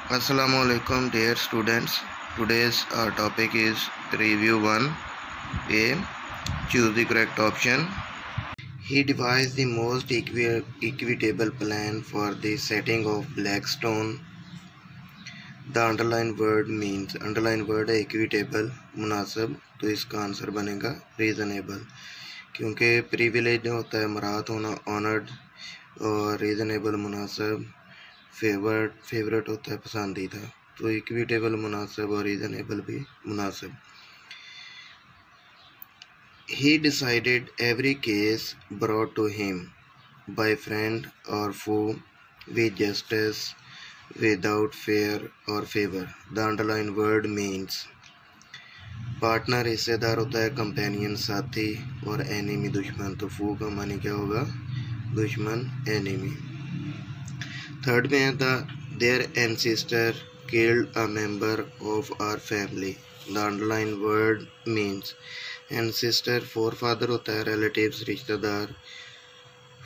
Assalamualaikum dear students. Today's our topic is review 1A. Choose the correct option. He devised the most equitable plan for the setting of Blackstone. The underlined word means underlined word है equitable मुनासिब, तो इसका answer बनेगा reasonable, क्योंकि privilege होता है मराहत होना honoured, और reasonable मुनासिब, फेवरेट होता है पसंदीदा, तो इक्विटेबल मुनासिब और रीजनेबल भी मुनासिब। He decided every case brought to him by friend or foe with justice, without fear or favor. The underlined word means partner हिस्सेदार होता है कंपेनियन साथी, और एनिमी दुश्मन, तो फू का मानी क्या होगा दुश्मन एनिमी। थर्ड में है their ancestor killed a member of our family. The underlined word means ancestor forefather होता है, relatives रिश्तेदार,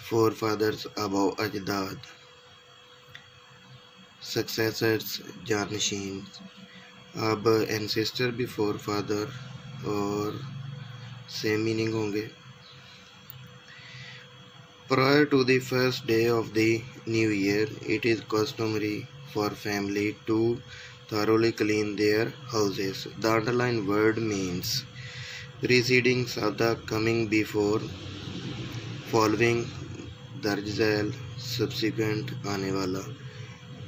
forefathers above अजदाद, successors जानशीन। अब ancestor भी forefather और सेम मीनिंग होंगे। Prior to the first day of the new year, it is customary for family to thoroughly clean their houses. The underlined word means preceding sabda coming before, following दर्ज Zail, subsequent आने वाला,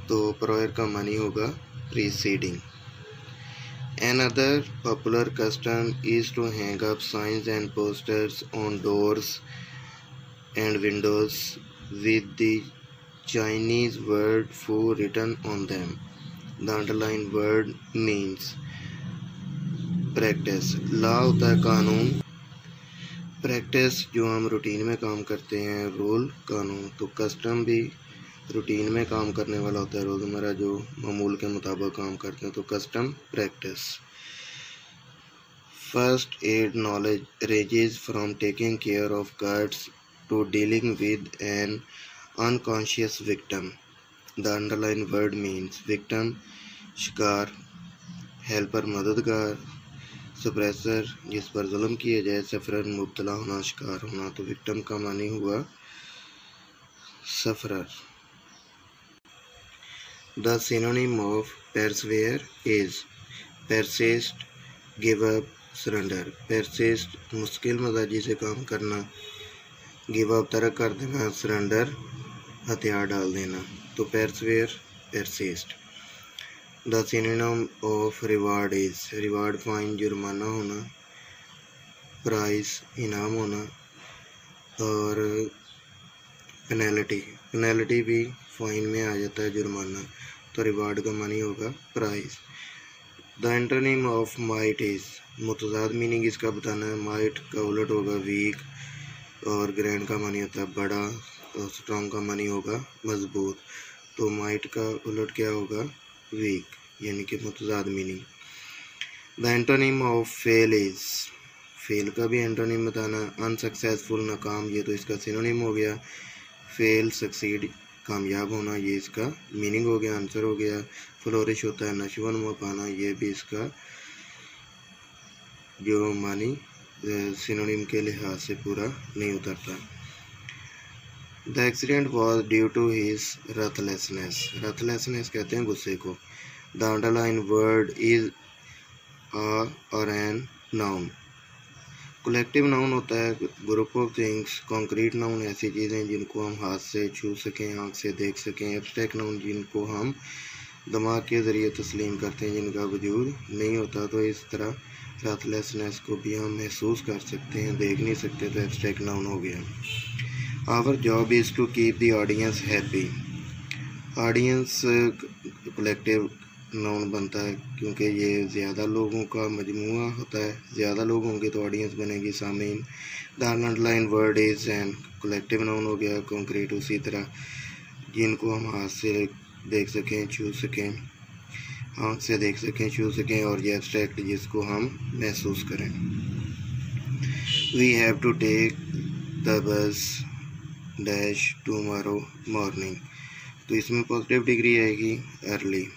तो prior का मानी होगा preceding। Another popular custom is to hang up signs and posters on doors and windows with the Chinese word fu written on them. The underlined word means practice. law होता है कानून, practice जो हम routine में काम करते हैं, rule कानून, तो कस्टम भी रूटीन में काम करने वाला होता है, रोज़मर्रा जो मामूल के मुताबिक काम करते हैं, तो custom practice. First aid knowledge ranges from taking care of cuts to dealing with an unconscious victim. The underlined word means victim शिकार, हेल्पर मददगार, सप्रेसर जिस पर जुल्म किया जाए, सफरर मुब्तला होना, शिकार होना, तो विक्टिम का मानी हुआ sufferer. The synonym of persevere is persist, give up, surrender. persist मुश्किल मजाजी से काम करना, गिव अप तरक कर देना, सरेंडर हथियार डाल देना, तो persevere persist। The synonym of reward is reward fine जुर्माना होना, प्राइस इनाम होना, और पेनल्टी भी फाइन में आ जाता है जुर्माना, तो रिवार्ड का मानी होगा prize. The antonym of might is मुतजाद मीनिंग इसका बताना है, माइट का उलट होगा वीक, और ग्रैंड का मानी होता है बड़ा, और स्ट्रॉन्ग का मानी होगा मजबूत, तो माइट का उलट क्या होगा वीक, यानी कि मुतजाद meaning. The antonym of fail is fail का भी एंटोनिम बताना, अनसक्सेसफुल नाकाम, ये तो इसका सिनोनिम हो गया। फेल सक्सीड कामयाब होना, ये इसका मीनिंग हो गया, आंसर हो गया। फ्लोरिश होता है नशोनुमा पाना, ये भी इसका जो मानी सिनोनिम के लिहाज से पूरा नहीं उतरता। The accident was due to his ruthlessness कहते हैं गुस्से को। The underline word is a और एन नाउन। कलेक्टिव नाउन होता है group of things, concrete noun ऐसी चीज़ें जिनको हम हाथ से छू सकें, आँख से देख सकें, एब्स्ट्रैक्ट नाउन जिनको हम दिमाग के ज़रिए तस्लीम करते हैं, जिनका वजूद नहीं होता, तो इस तरह रथलेसनेस को भी हम महसूस कर सकते हैं, देख नहीं सकते, तो एब्स्ट्रैक्ट नाउन हो गया। Our job is to keep the audience happy. Audience collective noun बनता है क्योंकि ये ज़्यादा लोगों का मजमूआ होता है, ज़्यादा लोग होंगे तो ऑडियंस बनेगी सामीन। The underline word is and collective noun हो गया। कंक्रीट उसी तरह जिनको हम हाथ से देख सकें, छू सकें, आँख से देख सकें, छू सकें, और ये एब्स्ट्रैक्ट जिसको हम महसूस करें। We have to take the bus dash tomorrow morning, तो इसमें पॉजिटिव डिग्री आएगी early.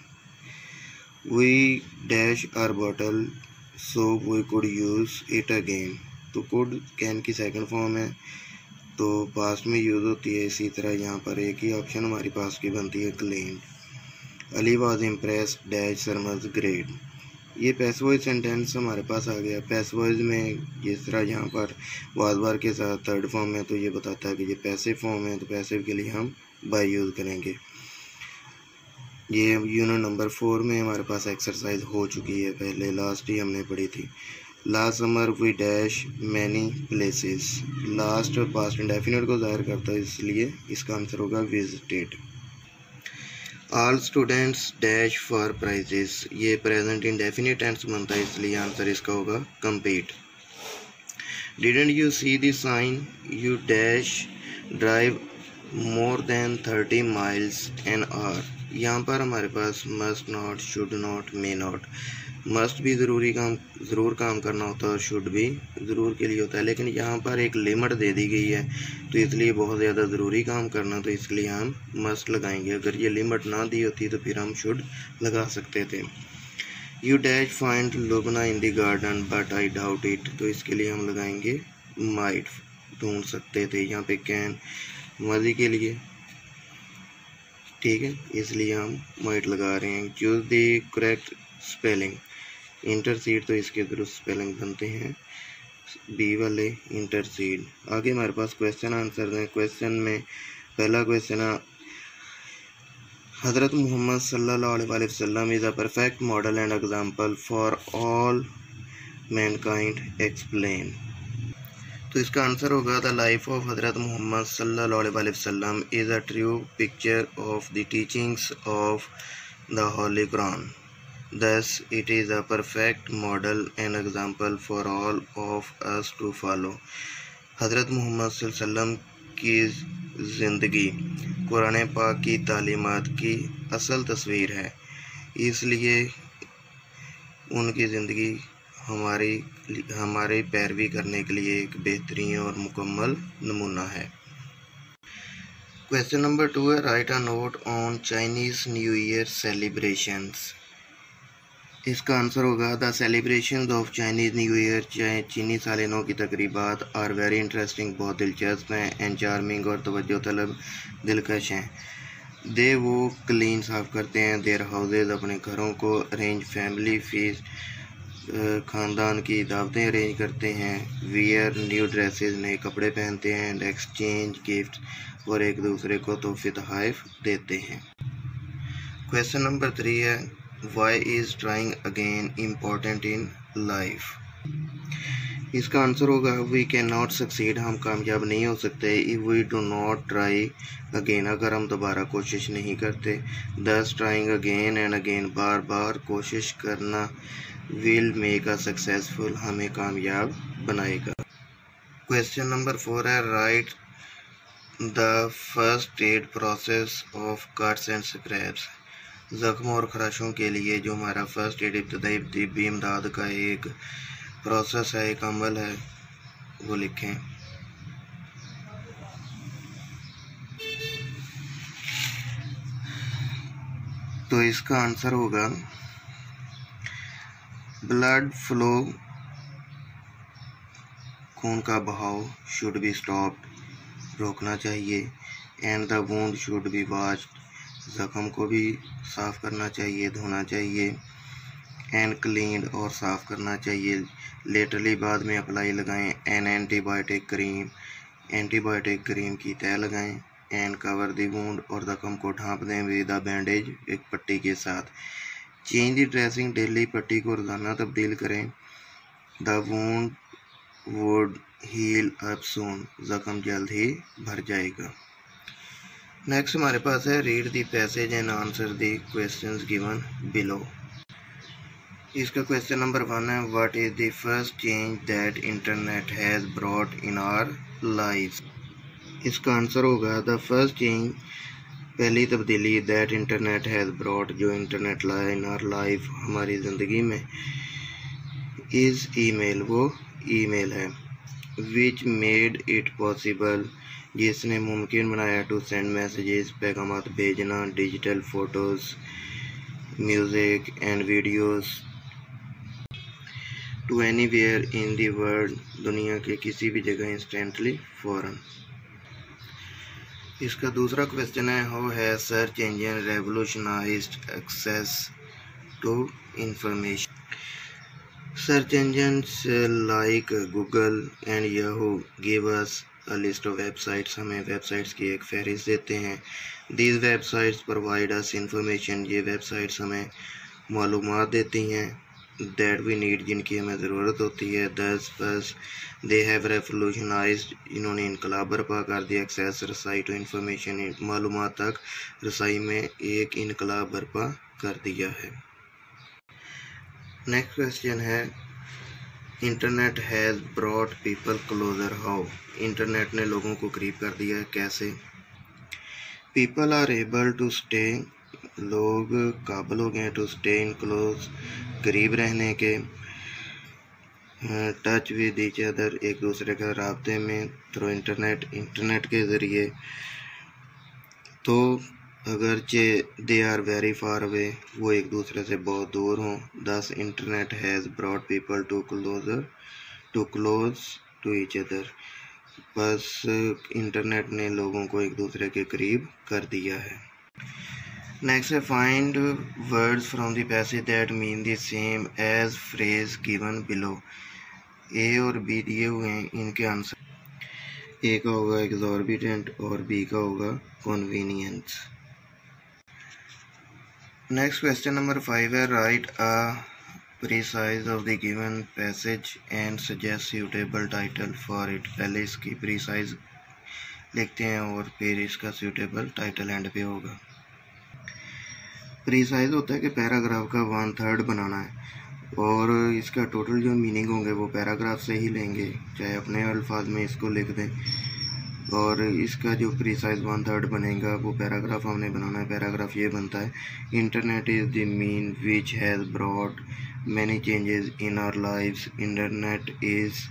We dash are bottle so we could use it again. तो कुड कैन की सेकंड फॉर्म है तो पास्ट में यूज़ होती है, इसी तरह यहाँ पर एक ही ऑप्शन हमारी पास्ट की बनती है cleaned. Ali was impressed dash Sharma's grade. ये पैसिव वॉइस सेंटेंस हमारे पास आ गया। पैसिव वॉइस में जिस तरह यहाँ पर वाज वार के साथ थर्ड फॉर्म है तो ये बताता है कि ये पैसिव फॉर्म है, तो पैसिव के लिए हम बाय यूज़ करेंगे। ये यूनिट नंबर 4 में हमारे पास एक्सरसाइज हो चुकी है, पहले लास्ट ही हमने पढ़ी थी। Last summer we dash many places. Last past indefinite को ज़ाहिर करता है, इसलिए इसका आंसर होगा visited. All students dash for prizes. ये प्रेजेंट इंडेफिनिट टेंस बनता है, इसलिए आंसर इसका होगा compete. Didn't you see the sign you dash drive more than 30 miles an hour. यहाँ पर हमारे पास must not, should not, may not. Must भी ज़रूर काम करना होता है और शुड भी ज़रूर के लिए होता है, लेकिन यहाँ पर एक लिमिट दे दी गई है तो इसलिए बहुत ज़्यादा ज़रूरी काम करना, तो इसलिए हम मस्ट लगाएंगे। अगर ये लिमिट ना दी होती तो फिर हम शुड लगा सकते थे। You dash find Lubna in the garden but I doubt it, तो इसके लिए हम लगाएंगे माइट, ढूंढ सकते थे। यहाँ पे कैन मज़े के लिए, ठीक है, इसलिए हम माइट लगा रहे हैं। Choose the correct spelling. Intercede, तो इसके दुरुस्त स्पेलिंग बनते हैं बी वाले, इंटरसीड। आगे हमारे पास क्वेश्चन आंसर हैं। क्वेश्चन में पहला क्वेश्चन है, हज़रत मोहम्मद सल्लल्लाहु अलैहि वसल्लम is a perfect model and example for all Mankind, explain. तो इसका आंसर होगा द लाइफ ऑफ हज़रत मोहम्मद सल्लल्लाहु अलैहि वसल्लम is a true picture of the teachings of the Holi Quran. Thus, it is a perfect model and example for all of us to follow. हज़रत मोहम्मद सल्लल्लाहु अलैहि वसल्लम की ज़िंदगी कुरान पाक की तालीमात की असल तस्वीर है, इसलिए उनकी ज़िंदगी हमारी पैरवी करने के लिए एक बेहतरीन और मुकम्मल नमूना है। क्वेश्चन नंबर 2 है, right a note on Chinese new year celebrations. इसका आंसर होगा the celebration of Chinese new year, चीनी साल नौ की तकरीबात आर वेरी इंटरेस्टिंग, बहुत दिलचस्प हैं, एंड चार्मिंग और तवज्जो तलब, दिलकश हैं। दे वो क्लीन साफ़ करते हैं, देयर हाउसेज अपने घरों को, अरेंज फैमिली फीस्ट ख़ानदान की दावतें अरेंज करते हैं, वियर न्यू ड्रेसेस नए कपड़े पहनते हैं, एंड एक्सचेंज गिफ्ट और एक दूसरे को तोहफे तोहफ़ देते हैं। क्वेश्चन नंबर 3 है, Why is trying again important in life? इसका आंसर होगा we cannot succeed, हम कामयाब नहीं हो सकते if we do not try again, अगर हम दोबारा कोशिश नहीं करते। Thus trying again and again, बार बार कोशिश करना will make us successful, हमें कामयाब बनाएगा। क्वेश्चन नंबर 4 है, write the first aid process of cuts and scrapes। ज़ख्म और खराशों के लिए जो हमारा फर्स्ट एड इब्तदाई तिब्बी इमदाद का एक प्रोसेस है, एक अमल है, वो लिखें। तो इसका आंसर होगा ब्लड फ्लो, खून का बहाव शुड बी स्टॉप्ड, रोकना चाहिए, and the wound should be washed, ज़ख्म को भी साफ़ करना चाहिए, धोना चाहिए, एंड क्लीन्ड और साफ़ करना चाहिए, लेटरली बाद में अप्लाई लगाएं, एन एंटीबायोटिक क्रीम की तह लगाएं, एंड कवर द वुंड और ज़ख्म को ढांप दें विद अ बैंडेज, एक पट्टी के साथ। चेंज द ड्रेसिंग डेली, पट्टी को रोज़ाना तब्दील करें। The wound would heal up soon, ज़ख्म जल्द ही भर जाएगा। नेक्स्ट हमारे पास है, read the passage and answer the questions given below. इसका क्वेश्चन नंबर 1 है, what is the first change that internet has brought in our life. इसका आंसर होगा द फर्स्ट चेंज, पहली तब्दीली, दैट इंटरनेट हैज़ ब्रॉट, जो internet लाया, in our life, हमारी ज़िंदगी में, इज़ ईमेल, वो ईमेल है, विच मेड इट पॉसिबल, जिसने मुमकिन बनाया, टू सेंड मैसेजेस, पैगामात भेजना, digital photos music and videos to anywhere in the world, दुनिया के किसी भी जगह इंस्टेंटली फ़ौरन। इसका दूसरा क्वेश्चन है, how has search engine revolutionized access to information. Search engines like Google and Yahoo give us a list of websites, हमें वेबसाइट्स की एक फहरिस्त देते हैं। These websites provide us information, ये वेबसाइट्स हमें मालूमात देती हैं that we need, जिनकी हमें ज़रूरत होती है। Thus they have revolutionized, इन्होंने इनकलाब बर्पा कर दिया, एक्सेस रसाई टू इंफॉर्मेशन, मालूमात तक रसाई में एक इनकलाब बर्पा कर दिया है। नेक्स्ट क्वेश्चन है, internet has brought people closer, how. Internet ने लोगों को करीब कर दिया है, कैसे। People are able to stay, लोग काबिल हो गए हैं टू स्टे इन क्लोज, करीब रहने के, टच विद ईच अदर, एक दूसरे के राब्ते में, थ्रू इंटरनेट, इंटरनेट के ज़रिए। तो अगरचे they are very far away, वो एक दूसरे से बहुत दूर हों। Thus internet has brought people to close to each other, बस इंटरनेट ने लोगों को एक दूसरे के करीब कर दिया है। नेक्स्ट है, find words from the passage that mean the same as phrase given below. A और बी दिए हुए हैं, इनके आंसर, ए का होगा एग्जॉर्बिटेंट और बी का होगा कन्वीनियंस। नेक्स्ट क्वेश्चन नंबर 5 है, right a precise of the given passage and suggest suitable title for it. पहले इसकी प्रीसाइज लिखते हैं और फिर इसका सूटेबल टाइटल एंड पे होगा। प्रीसाइज होता है कि पैराग्राफ का 1/3 बनाना है और इसका टोटल जो मीनिंग होंगे वो पैराग्राफ से ही लेंगे, चाहे अपने अल्फाज में इसको लिख दें। और इसका जो प्रीसाइज 1/3 बनेगा वो पैराग्राफ हमने बनाना है। पैराग्राफ ये बनता है, internet is the mean which has brought many changes in our lives. Internet is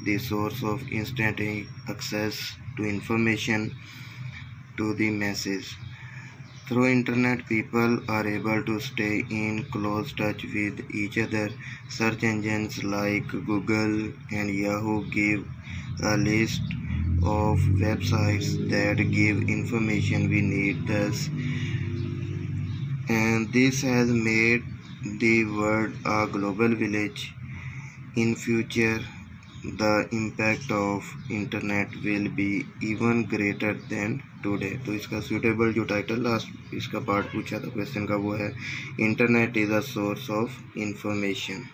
the source of instant access to information to the message. Through internet, people are able to stay in close touch with each other. Search engines like Google and Yahoo give a list of websites that give information we need. Thus, and this has made the world a global village. In future, the impact of internet will be even greater than today. तो इसका suitable जो title last इसका part पूछा था question का वो है, internet is a source of information.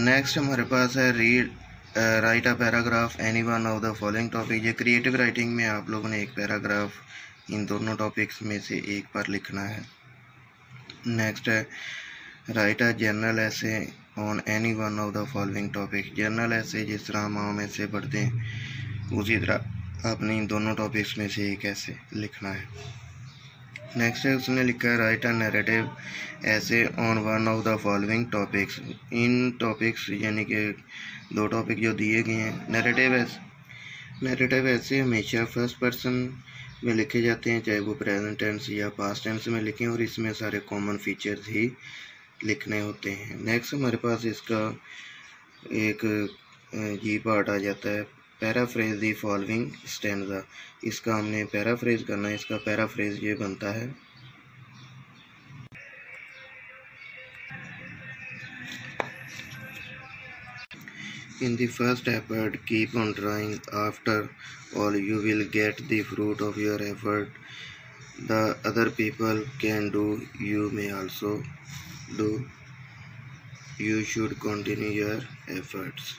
Next हमारे पास है, read write a paragraph any one of the following topic. ये क्रिएटिव राइटिंग में आप लोगों ने एक पैराग्राफ इन दोनों टॉपिक्स में से एक पर लिखना है। नेक्स्ट है, राइट अ जर्नल ऐसे on any one of the following topic. Journal ऐसे जिस तरह हम आम ऐसे पढ़ते हैं उसी तरह आपने इन दोनों टॉपिक्स में से एक ऐसे लिखना है। नेक्स्ट है, उसने लिखा है, राइट अ नैरेटिव ऐसे on one of the following topics. In topics यानी कि दो टॉपिक जो दिए गए हैं, नैरेटिव ऐसे हमेशा फर्स्ट पर्सन में लिखे जाते हैं, चाहे वो प्रेजेंट टेंस या पास्ट टेंस में लिखें, और इसमें सारे कॉमन फीचर्स ही लिखने होते हैं। नेक्स्ट हमारे पास इसका एक जी पार्ट आ जाता है, पैराफ्रेज द फॉलोइंग स्टैंजा। इसका हमने पैराफ्रेज करना है। इसका पैराफ्रेज ये बनता है, in the first effort keep on trying, after all you will get the fruit of your effort. The other people can do, you may also do. You should continue your efforts.